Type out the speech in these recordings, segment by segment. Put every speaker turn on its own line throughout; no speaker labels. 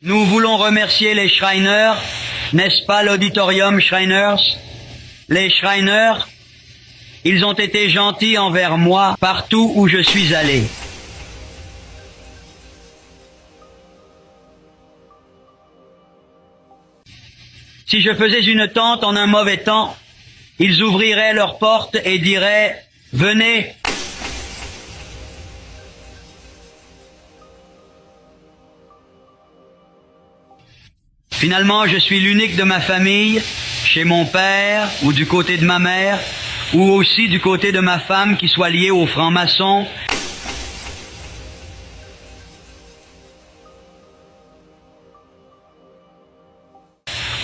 Nous voulons remercier les Shriners, n'est-ce pas l'auditorium Shriners? Les Shriners, ils ont été gentils envers moi partout où je suis allé. Si je faisais une tente en un mauvais temps, ils ouvriraient leurs portes et diraient « Venez ». Finalement, je suis l'unique de ma famille, chez mon père ou du côté de ma mère, ou aussi du côté de ma femme qui soit liée aux francs-maçons.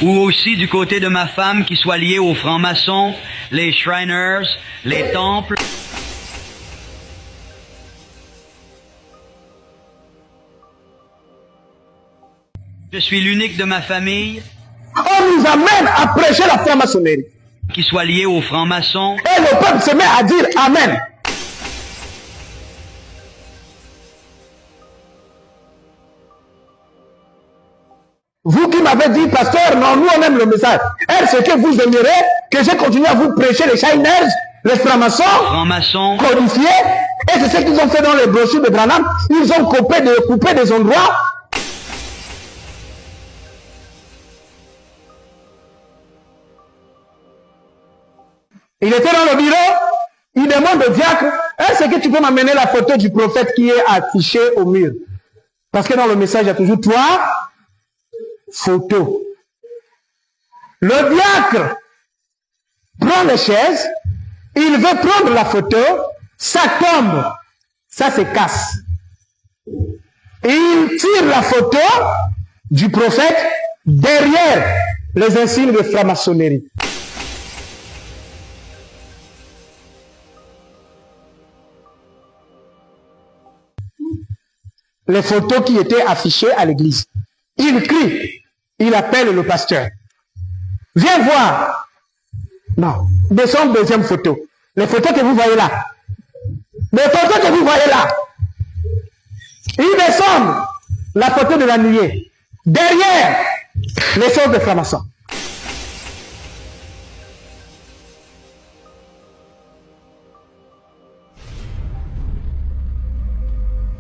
Ou aussi du côté de ma femme qui soit liée aux francs-maçons, les Shriners, les temples. Je suis l'unique de ma famille.
On nous amène à prêcher la franc-maçonnerie.
Qui soit liée aux francs-maçons.
Et le peuple se met à dire Amen. Vous qui m'avez dit, pasteur, non, nous on aime le message. Est-ce que vous aimerez que je continue à vous prêcher les Shriners, les francs-maçons, codifiés? Et c'est ce qu'ils ont fait dans les brochures de Branham. Ils ont coupé des endroits. Il était dans le bureau, il demande au diacre, est-ce que tu peux m'amener la photo du prophète qui est affichée au mur? Parce que dans le message, il y a toujours trois photos. Le diacre prend les chaises, il veut prendre la photo, ça tombe, ça se casse. Et il tire la photo du prophète derrière les insignes de franc-maçonnerie. Les photos qui étaient affichées à l'église. Il crie, il appelle le pasteur. Viens voir. Non, descends deuxième photo. Les photos que vous voyez là. Les photos que vous voyez là. Il descend la photo de la nuée. Derrière, les choses de francs-maçons.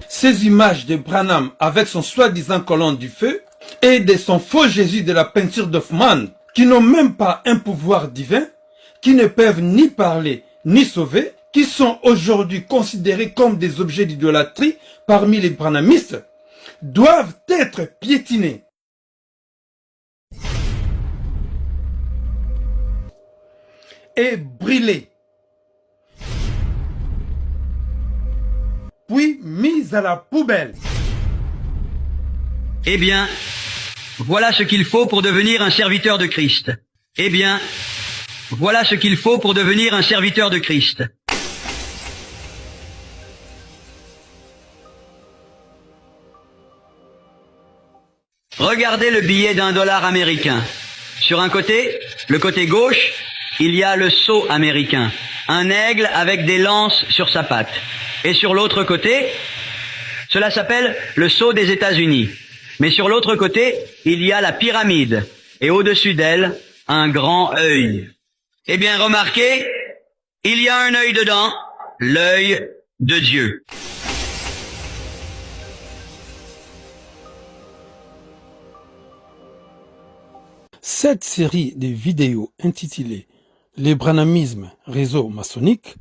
Ces images de Branham avec son soi-disant colonne du feu et de son faux Jésus de la peinture d'Hoffmann, qui n'ont même pas un pouvoir divin, qui ne peuvent ni parler ni sauver, qui sont aujourd'hui considérés comme des objets d'idolâtrie parmi les branhamistes, doivent être piétinés. Et brûlés. Puis mis à la poubelle.
Eh bien, voilà ce qu'il faut pour devenir un serviteur de Christ. Eh bien, voilà ce qu'il faut pour devenir un serviteur de Christ. Regardez le billet d'1 $ américain. Sur un côté, le côté gauche, il y a le sceau américain, un aigle avec des lances sur sa patte. Et sur l'autre côté, cela s'appelle le sceau des États-Unis. Mais sur l'autre côté, il y a la pyramide. Et au-dessus d'elle, un grand œil. Eh bien, remarquez, il y a un œil dedans, l'œil de Dieu.
Cette série de vidéos intitulée « Les branhamismes, réseau maçonnique »,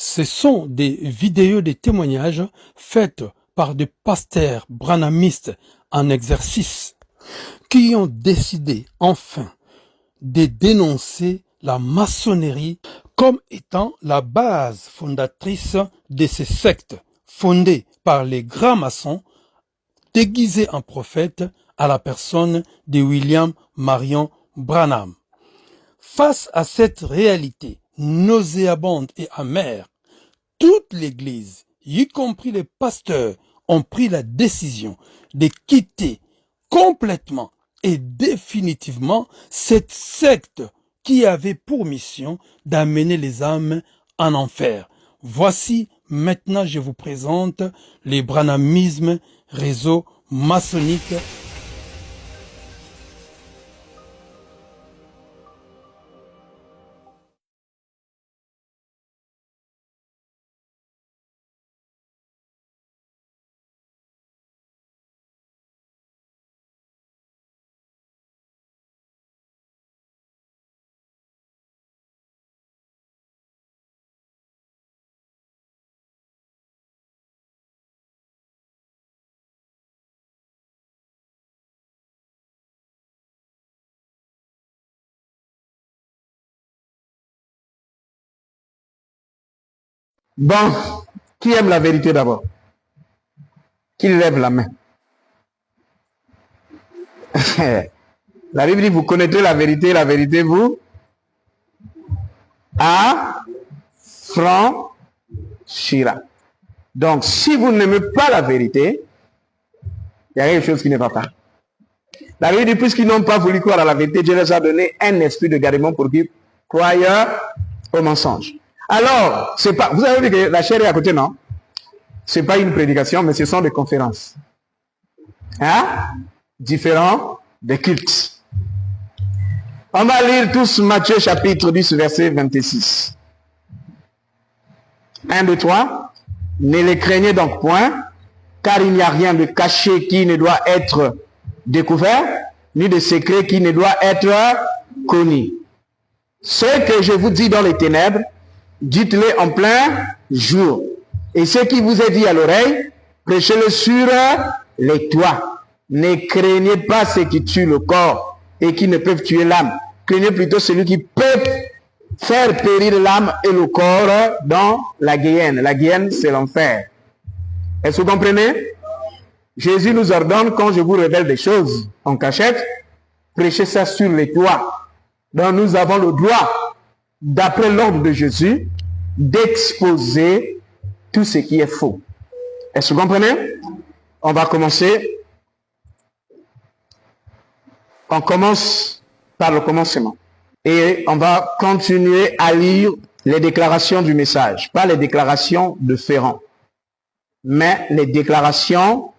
ce sont des vidéos de témoignages faites par des pasteurs branhamistes en exercice qui ont décidé enfin de dénoncer la maçonnerie comme étant la base fondatrice de ces sectes fondées par les grands maçons déguisés en prophètes à la personne de William Marion Branham. Face à cette réalité nauséabonde et amère, toute l'Église, y compris les pasteurs, ont pris la décision de quitter complètement et définitivement cette secte qui avait pour mission d'amener les âmes en enfer. Voici maintenant je vous présente les branhamismes, réseau maçonnique
Bon, qui aime la vérité d'abord? Qui lève la main? La Bible dit, vous connaîtrez la vérité vous affranchira. Donc, si vous n'aimez pas la vérité, il y a quelque chose qui ne va pas. La Bible dit, puisqu'ils n'ont pas voulu croire à la vérité, Dieu leur a donné un esprit de gardement pour qu'ils croient au mensonge. Alors, c'est pas, vous avez vu que la chair est à côté, non? C'est pas une prédication, mais ce sont des conférences. Hein? Différents des cultes. On va lire tous Matthieu chapitre 10, verset 26. 1, 2, 3. Ne les craignez donc point, car il n'y a rien de caché qui ne doit être découvert, ni de secret qui ne doit être connu. Ce que je vous dis dans les ténèbres, dites-le en plein jour. Et ce qui vous est dit à l'oreille, prêchez-le sur les toits. Ne craignez pas ceux qui tuent le corps et qui ne peuvent tuer l'âme. Craignez plutôt celui qui peut faire périr l'âme et le corps dans la guéhenne. La guéhenne, c'est l'enfer. Est-ce que vous comprenez? Jésus nous ordonne, quand je vous révèle des choses en cachette, prêchez ça sur les toits. Donc nous avons le droit, d'après l'ordre de Jésus, d'exposer tout ce qui est faux. Est-ce que vous comprenez? On va commencer. On commence par le commencement. Et on va continuer à lire les déclarations du message. Pas les déclarations de Ferrand, mais les déclarations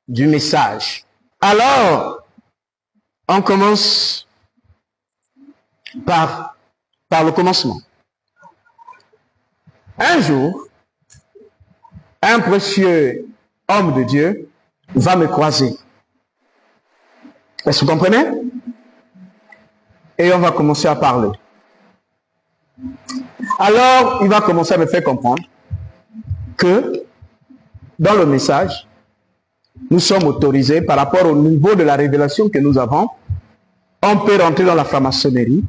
du message. Alors, on commence par le commencement. Un jour, un précieux homme de Dieu va me croiser. Est-ce que vous comprenez? Et on va commencer à parler. Alors, il va commencer à me faire comprendre que dans le message, nous sommes autorisés par rapport au niveau de la révélation que nous avons. On peut rentrer dans la franc-maçonnerie.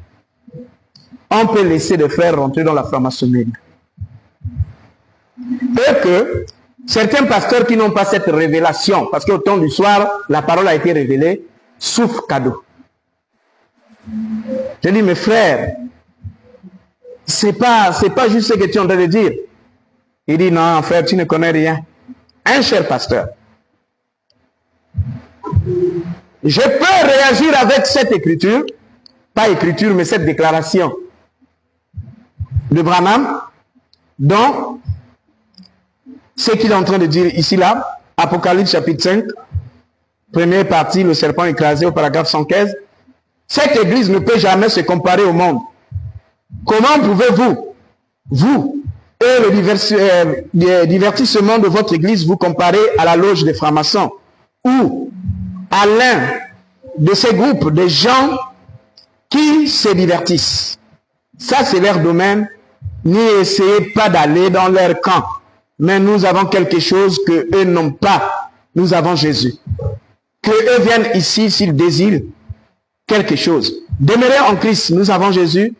On peut laisser des frères rentrer dans la franc-maçonnerie. Et que certains pasteurs qui n'ont pas cette révélation, parce qu'au temps du soir, la parole a été révélée, souffrent cadeau. Je dis, mes frères, c'est pas juste ce que tu es en train de dire. Il dit, non, frère, tu ne connais rien. Un cher pasteur, je peux réagir avec cette écriture, pas écriture, mais cette déclaration de Branham, dont ce qu'il est en train de dire ici, là, Apocalypse chapitre 5, première partie, le serpent écrasé au paragraphe 115. Cette église ne peut jamais se comparer au monde. Comment pouvez-vous, vous, et le divertissement de votre église, vous comparer à la loge des francs-maçons ou à l'un de ces groupes de gens qui se divertissent? Ça, c'est leur domaine. N'essayez pas d'aller dans leur camp. Mais nous avons quelque chose que eux n'ont pas. Nous avons Jésus. Que eux viennent ici s'ils désirent quelque chose. Demeurez en Christ. Nous avons Jésus.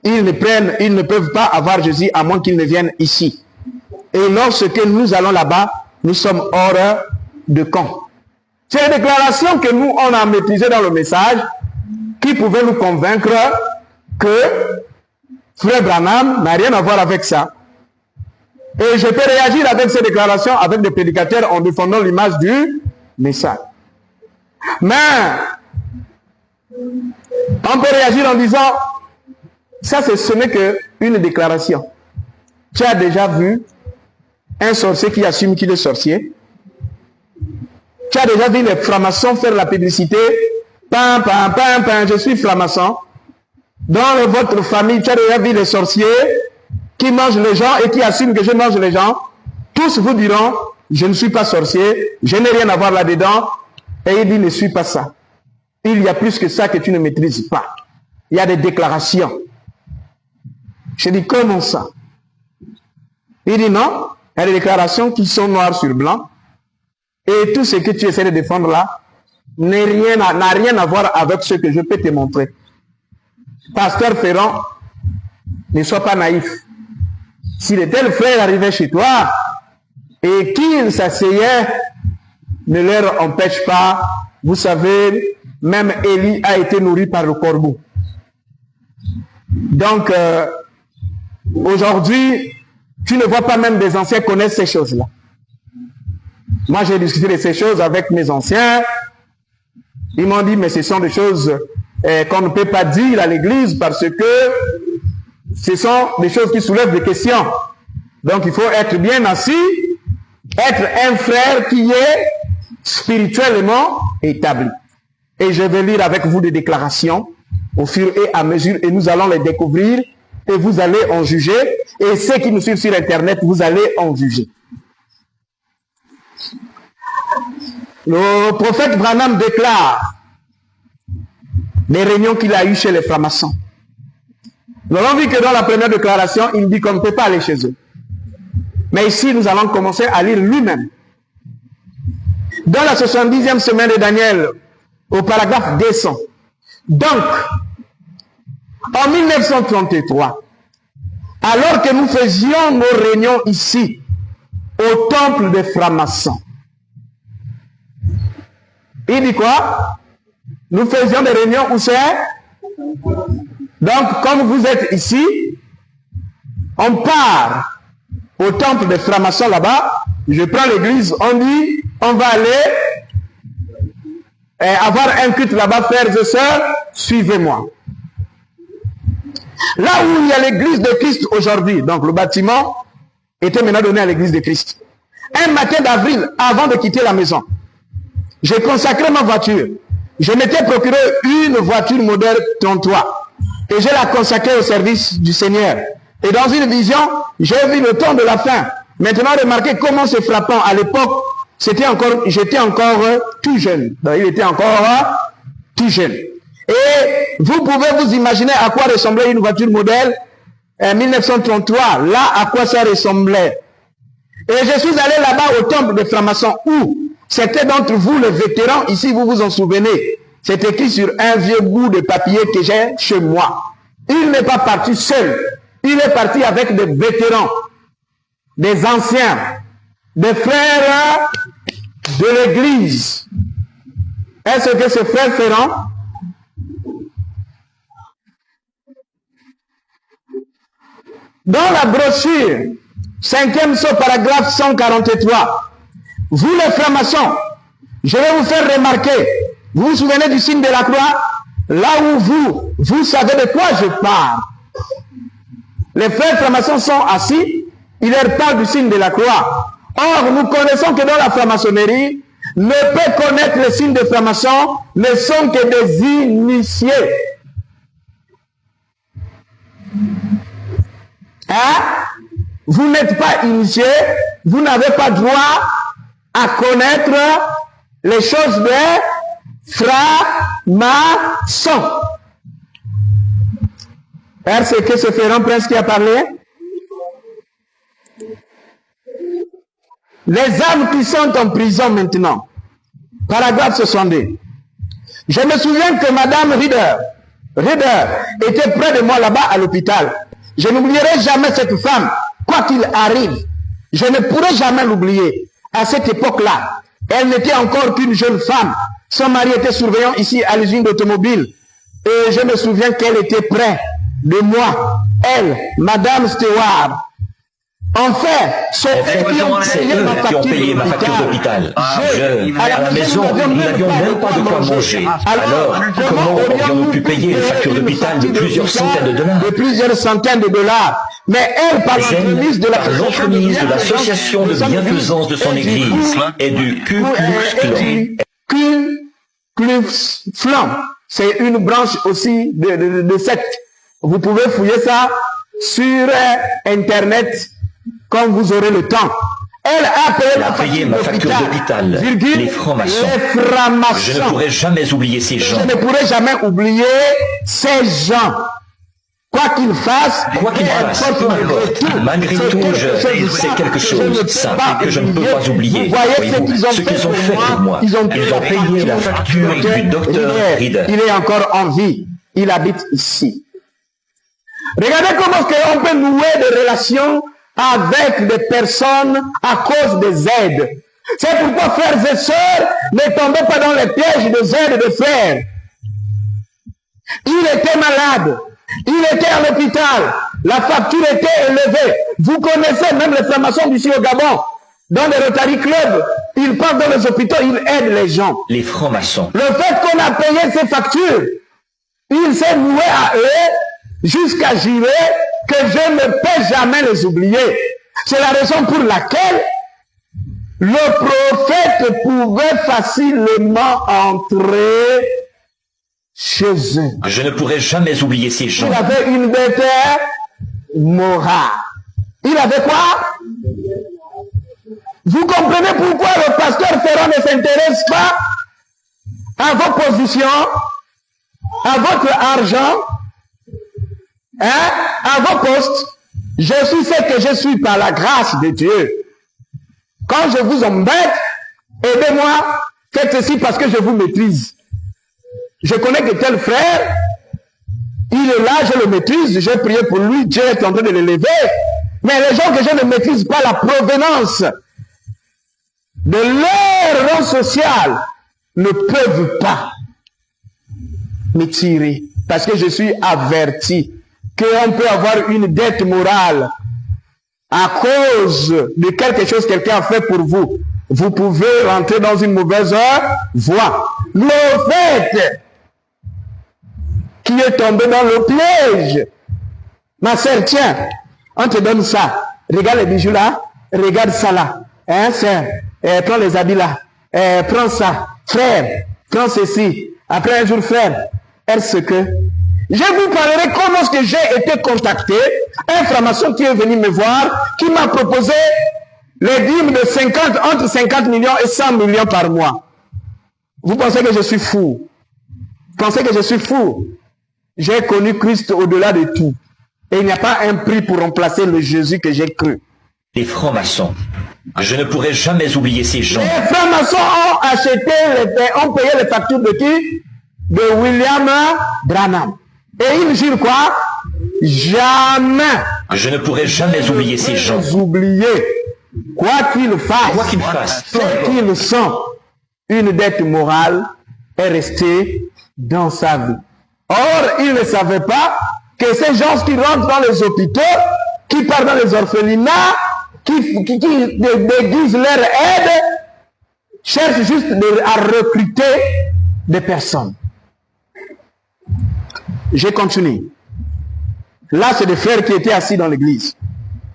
Ils ne peuvent pas avoir Jésus à moins qu'ils ne viennent ici. Et lorsque nous allons là-bas, nous sommes hors de camp. C'est une déclaration que nous, on a maîtrisée dans le message, qui pouvait nous convaincre que Frère Branham n'a rien à voir avec ça. Et je peux réagir avec ces déclarations avec des prédicateurs en défendant l'image du message. Mais on peut réagir en disant, ça ce n'est qu'une déclaration. Tu as déjà vu un sorcier qui assume qu'il est sorcier? Tu as déjà vu les francs-maçons faire la publicité? Pam, pam, pam, pam, je suis franc-maçon. Dans votre famille, tu as déjà vu les sorciers qui mangent les gens et qui assument que je mange les gens? Tous vous diront, je ne suis pas sorcier, je n'ai rien à voir là-dedans. Et il dit, ne suis pas ça. Il y a plus que ça que tu ne maîtrises pas. Il y a des déclarations. Je dis, comment ça? Il dit, non, il y a des déclarations qui sont noires sur blanc. Et tout ce que tu essaies de défendre là n'a rien à voir avec ce que je peux te montrer. Pasteur Ferrand, ne sois pas naïf. Si de tels frères arrivaient chez toi et qu'ils s'asseyaient, ne leur empêche pas. Vous savez, même Élie a été nourri par le corbeau. Donc, aujourd'hui, tu ne vois pas même des anciens connaître ces choses-là. Moi, j'ai discuté de ces choses avec mes anciens. Ils m'ont dit, mais ce sont des choses qu'on ne peut pas dire à l'église parce que ce sont des choses qui soulèvent des questions. Donc, il faut être bien assis, être un frère qui est spirituellement établi. Et je vais lire avec vous des déclarations au fur et à mesure et nous allons les découvrir et vous allez en juger. Et ceux qui nous suivent sur Internet, vous allez en juger. Le prophète Branham déclare les réunions qu'il a eues chez les francs-maçons. Nous avons vu que dans la première déclaration, il dit qu'on ne peut pas aller chez eux. Mais ici, nous allons commencer à lire lui-même. Dans la 70e semaine de Daniel, au paragraphe 200. Donc, en 1933, alors que nous faisions nos réunions ici, au temple des francs-maçons, il dit quoi? Nous faisions des réunions où c'est? Donc, comme vous êtes ici, on part au temple des francs-maçons là-bas, je prends l'église, on dit, on va aller avoir un culte là-bas, frères et sœurs, suivez-moi. Là où il y a l'église de Christ aujourd'hui, donc le bâtiment était maintenant donné à l'église de Christ. Un matin d'avril, avant de quitter la maison, j'ai consacré ma voiture. Je m'étais procuré une voiture modèle 33 et je la consacrée au service du Seigneur. Et dans une vision, j'ai vu le temps de la fin. Maintenant, remarquez comment c'est frappant. À l'époque, j'étais encore tout jeune. Donc, il était encore tout jeune. Et vous pouvez vous imaginer à quoi ressemblait une voiture modèle 1933. Là, à quoi ça ressemblait. Et je suis allé là-bas au temple des francs-maçons où certains d'entre vous, les vétérans, ici, vous vous en souvenez. C'est écrit sur un vieux bout de papier que j'ai chez moi. Il n'est pas parti seul. Il est parti avec des vétérans, des anciens, des frères de l'église. Est-ce que ces frères feront? Dans la brochure, 5e saut, paragraphe 143, vous les francs-maçons, je vais vous faire remarquer, vous vous souvenez du signe de la croix? Là où vous savez de quoi je parle. Les frères francs-maçons sont assis, il leur parle du signe de la croix. Or, nous connaissons que dans la franc-maçonnerie, ne peut connaître le signe des francs-maçons ne sont que des initiés. Hein? Vous n'êtes pas initié, vous n'avez pas droit à connaître les choses des francs-maçons. Est-ce que c'est Ferrand Prince qui a parlé? Les âmes qui sont en prison maintenant. Paragraphe 62. Je me souviens que Madame Rieder était près de moi là-bas à l'hôpital. Je n'oublierai jamais cette femme, quoi qu'il arrive. Je ne pourrai jamais l'oublier. À cette époque-là, elle n'était encore qu'une jeune femme. Son mari était surveillant ici à l'usine d'automobile. Et je me souviens qu'elle était près de moi. Elle, Madame Stewart. Enfin, c'est eux qui ont payé ma facture d'hôpital.
À la maison, nous n'avions même pas de quoi manger. Alors, comment aurions-nous pu payer une facture d'hôpital de plusieurs centaines de dollars?
De plusieurs centaines de dollars. Mais elle, par l'entremise de
l'association de bienfaisance de son église et du Ku
Klux Klan. C'est une branche aussi de secte. Vous pouvez fouiller ça sur Internet quand vous aurez le temps. Elle a payé
ma facture d'hôpital. Les francs-maçons. Je ne pourrai jamais oublier ces gens.
Je ne pourrai jamais oublier ces gens. Quoi qu'ils fassent,
malgré tout, c'est quelque chose, ça, que je ne peux pas oublier. Ce qu'ils ont fait pour moi. Ils ont payé la facture du docteur Rieder.
Il est encore en vie. Il habite ici. Regardez comment on peut nouer des relations avec des personnes à cause des aides. C'est pourquoi, frères et sœurs, ne tombez pas dans les pièges des aides de frères. Il était malade. Il était à l'hôpital. La facture était élevée. Vous connaissez même les francs-maçons d'ici au Gabon. Dans les Rotary Club, ils partent dans les hôpitaux, ils aident les gens.
Les francs-maçons.
Le fait qu'on a payé ces factures, il s'est voué à eux jusqu'à jurer que je ne peux jamais les oublier. C'est la raison pour laquelle le prophète pouvait facilement entrer chez eux.
Je ne pourrai jamais oublier ces gens.
Il avait une dette morale. Il avait quoi? Vous comprenez pourquoi le pasteur Ferrand ne s'intéresse pas à vos positions, à votre argent, hein, à vos postes. Je suis ce que je suis par la grâce de Dieu. Quand je vous embête, aidez-moi, faites ceci parce que je vous maîtrise. Je connais que tel frère, il est là, je le maîtrise, j'ai prié pour lui, Dieu est en train de l'élever. Mais les gens que je ne maîtrise pas la provenance de leur rang social ne peuvent pas me tirer. Parce que je suis averti qu'on peut avoir une dette morale à cause de quelque chose que quelqu'un a fait pour vous. Vous pouvez rentrer dans une mauvaise voie. Le fait qui est tombé dans le piège. Ma sœur, tiens, on te donne ça. Regarde les bijoux là, regarde ça là. Hein, sœur, prends les habits là. Prends ça. Frère, prends ceci. Après un jour, frère, est-ce que... Je vous parlerai comment est-ce que j'ai été contacté. Un franc-maçon qui est venu me voir, qui m'a proposé les dîmes de 50, entre 50 millions et 100 millions par mois. Vous pensez que je suis fou? Vous pensez que je suis fou? J'ai connu Christ au-delà de tout. Et il n'y a pas un prix pour remplacer le Jésus que j'ai cru.
Les francs-maçons. Je ne pourrai jamais oublier ces gens.
Les francs-maçons ont acheté, ont payé les factures de qui? De William Branham. Et ils jurent quoi? Jamais.
Je ne pourrai jamais oublier ces gens.
Oublier. Quoi qu'ils fassent.
Quoi qu'ils fassent.
Ce qu'ils sont. Une dette morale est restée dans sa vie. Or, ils ne savaient pas que ces gens qui rentrent dans les hôpitaux, qui partent dans les orphelinats, qui déguisent leur aide, cherchent juste à recruter des personnes. Je continue. Là, c'est des frères qui étaient assis dans l'église.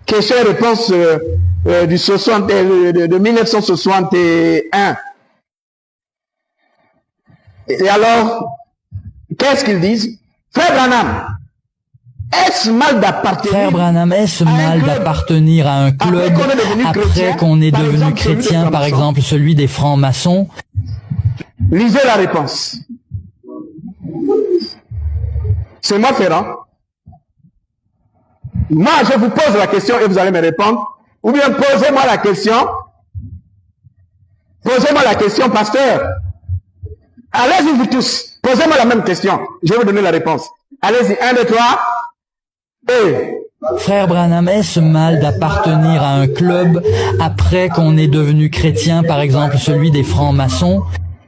Question et réponse de 1961. Et alors, qu'est-ce qu'ils disent? Frère Branham, est-ce mal d'appartenir?
Frère Branham, est-ce mal d'appartenir à un club après qu'on est devenu chrétien, par exemple celui des francs-maçons?
Lisez la réponse. C'est moi, Ferrand. Moi, je vous pose la question et vous allez me répondre. Ou bien posez-moi la question. Posez-moi la question, pasteur. Allez-y, vous tous. Posez-moi la même question. Je vais vous donner la réponse. Allez-y, 1, 2, 3. Et...
Frère Branham, est-ce mal d'appartenir à un club après qu'on est devenu chrétien, par exemple celui des francs-maçons?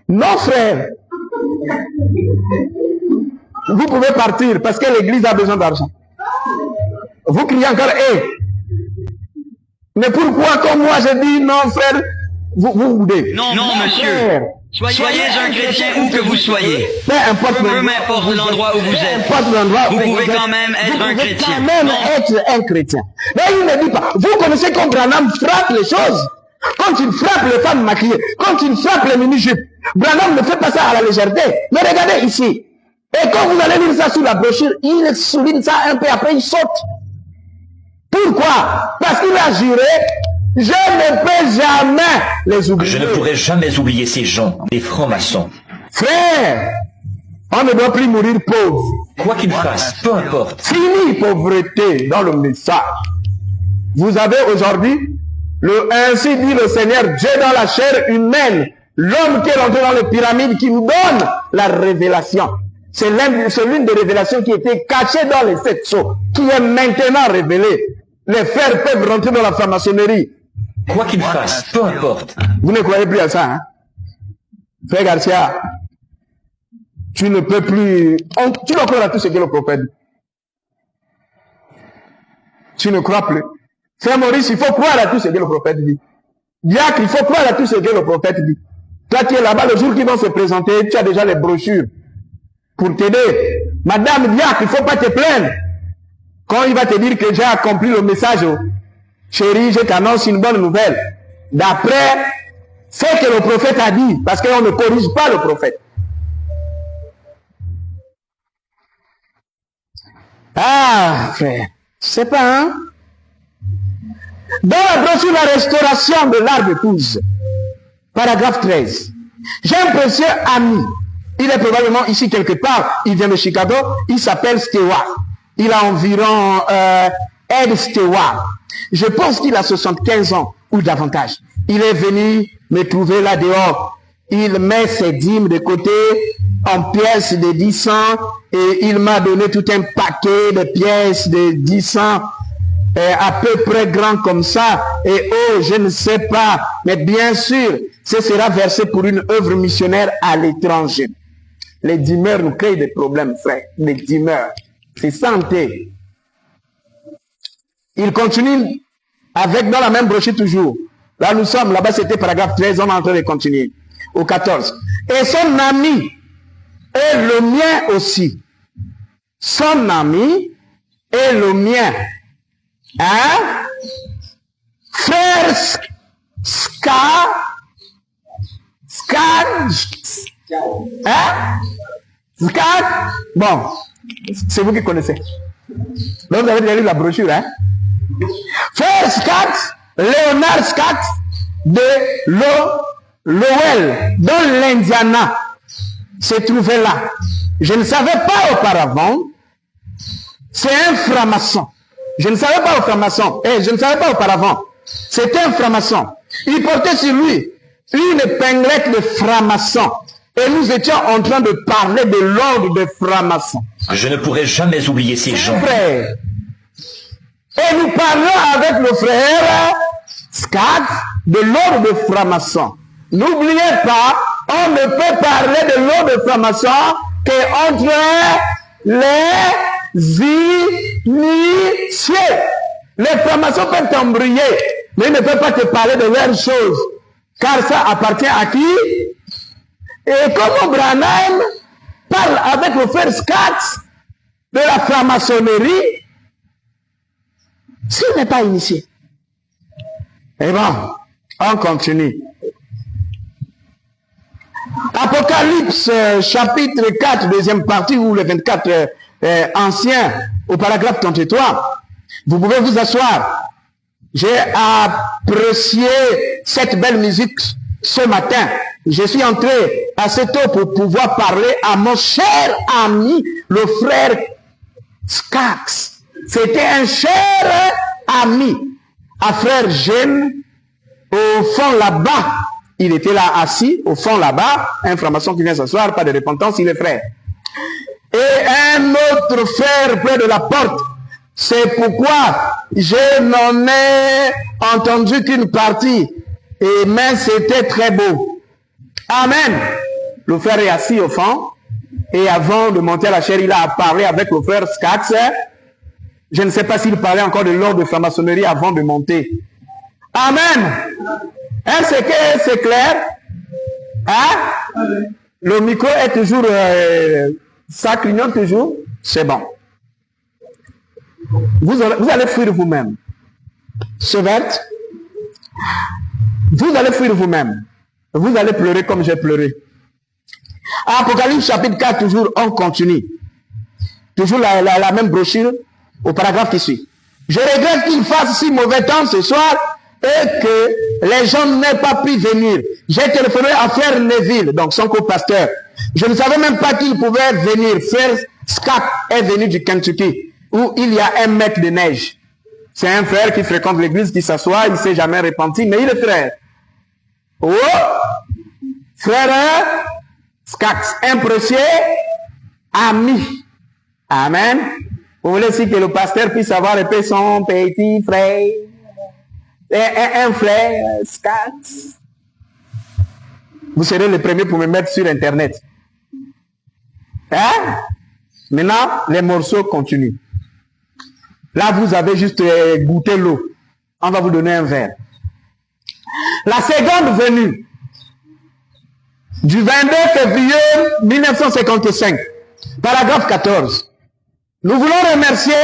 Non, frère. Vous pouvez partir parce que l'église a besoin d'argent. Vous criez encore, mais pourquoi, comme moi, je dis non, frère, vous boudez?
Non, monsieur.
Frère.
Soyez un chrétien où que vous soyez.
Peu importe
l'endroit où vous êtes. Vous pouvez quand même être un chrétien.
Vous pouvez quand même être un chrétien. Mais il ne dit pas, vous connaissez quand Branham frappe les choses. Quand il frappe les femmes maquillées, quand il frappe les mini-jupes, Branham ne fait pas ça à la légèreté. Mais regardez ici. Et quand vous allez lire ça sous la brochure, il souligne ça un peu après, il saute. Pourquoi? Parce qu'il a juré, je ne peux jamais les oublier.
Je ne pourrai jamais oublier ces gens, les francs-maçons.
Frère, on ne doit plus mourir pauvre.
Quoi qu'il fasse, peu importe.
Fini pauvreté dans le message. Vous avez aujourd'hui, ainsi dit le Seigneur, Dieu dans la chair humaine, l'homme qui est rentré dans les pyramides, qui nous donne la révélation. C'est l'une des révélations qui était cachée dans les 7 sceaux, qui est maintenant révélée. les frères peuvent rentrer dans la franc-maçonnerie.
Quoi qu'il fasse, peu importe.
Vous ne croyez plus à ça, hein? Frère Garcia, tu ne peux plus... Tu dois croire à tout ce que le prophète dit. Tu ne crois plus. Frère Maurice, il faut croire à tout ce que le prophète dit. Diacre, il faut croire à tout ce que le prophète dit. Toi qui es là-bas, le jour qu'ils vont se présenter, tu as déjà les brochures pour t'aider. Madame Diacre, il ne faut pas te plaindre. Quand il va te dire que j'ai accompli le message, chérie, je t'annonce une bonne nouvelle. D'après ce que le prophète a dit, parce qu'on ne corrige pas le prophète. Ah, frère, c'est pas, hein? Dans la brochure La restauration de l'art d'épouse, paragraphe 13, j'ai un précieux ami. Il est probablement ici quelque part. Il vient de Chicago. Il s'appelle Stewart. Il a environ Ed Stewart. Je pense qu'il a 75 ans ou davantage. Il est venu me trouver là dehors. Il met ses dîmes de côté en pièces de 10 cents et il m'a donné tout un paquet de pièces de 10 cents à peu près grand comme ça. Et oh, je ne sais pas, mais bien sûr, ce sera versé pour une œuvre missionnaire à l'étranger. Les dîmeurs nous créent des problèmes, frère. Les dîmeurs. C'est santé. Il continue avec dans la même brochure toujours. Là, nous sommes, là-bas, c'était paragraphe 13, on est en train de continuer. Au 14. Et son ami, et le mien aussi. Son ami, et le mien. Hein? Frère hein? Bon, c'est vous qui connaissez. Donc vous avez déjà lu la brochure, hein? Frère Scott, Léonard Scott de Lowell, dans l'Indiana, se trouvait là. Je ne savais pas auparavant. C'est un franc-maçon. Je ne savais pas je ne savais pas auparavant. C'était un franc-maçon. Il portait sur lui une épinglette de franc-maçon. Et nous étions en train de parler de l'ordre des francs-maçons.
Je ne pourrai jamais oublier ces gens.
Frère. Et nous parlons avec le frère Scott de l'ordre des francs-maçons. N'oubliez pas, on ne peut parler de l'ordre des francs-maçons qu'entre les initiés. Les francs-maçons peuvent t'embrouiller, mais ils ne peuvent pas te parler de leurs choses. Car ça appartient à qui? Et comme Branham parle avec le frère Scott de la franc-maçonnerie, s'il n'est pas initié. Et bon, on continue. Apocalypse chapitre 4, deuxième partie, ou le 24 ancien, au paragraphe 33. Vous pouvez vous asseoir. J'ai apprécié cette belle musique ce matin. Je suis entré assez tôt pour pouvoir parler à mon cher ami, le frère Scott. C'était un cher ami, un frère jeune, au fond là-bas. Il était là assis, au fond là-bas, un franc-maçon qui vient s'asseoir, pas de repentance, il est frère. Et un autre frère près de la porte. C'est pourquoi je n'en ai entendu qu'une partie. Mais c'était très beau. Amen. Le frère est assis au fond. Et avant de monter à la chaire, il a parlé avec le frère Scott. Je ne sais pas s'il parlait encore de l'ordre de franc-maçonnerie avant de monter. Amen. Est-ce que c'est clair? Hein? Le micro est toujours... ça clignote toujours? C'est bon. Vous allez fuir vous-même. Chevette, vous allez fuir vous-même. Vous allez pleurer comme j'ai pleuré. Apocalypse chapitre 4, toujours, on continue. Toujours la même brochure, au paragraphe qui suit. Je regrette qu'il fasse si mauvais temps ce soir et que les gens n'aient pas pu venir. J'ai téléphoné à Frère Neville, donc son co-pasteur. Je ne savais même pas qu'il pouvait venir. Frère Scott est venu du Kentucky, où il y a 1 mètre de neige. C'est un frère qui fréquente l'église, qui s'assoit, il ne s'est jamais repenti, mais il est frère. Oh! Frère Scott, un précieux ami. Amen. Vous voulez aussi que le pasteur puisse avoir un peu son petit frère, un frère, scat. Vous serez le premier pour me mettre sur Internet. Hein? Maintenant, les morceaux continuent. Là, vous avez juste goûté l'eau. On va vous donner un verre. La seconde venue du 22 février 1955, paragraphe 14. Nous voulons remercier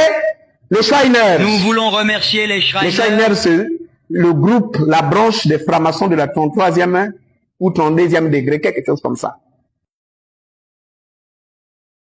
les Shriners.
Nous voulons remercier les Shriners.
Les Shriners, c'est le groupe, la branche des francs-maçons de la 33e ou 32e degré, quelque chose comme ça.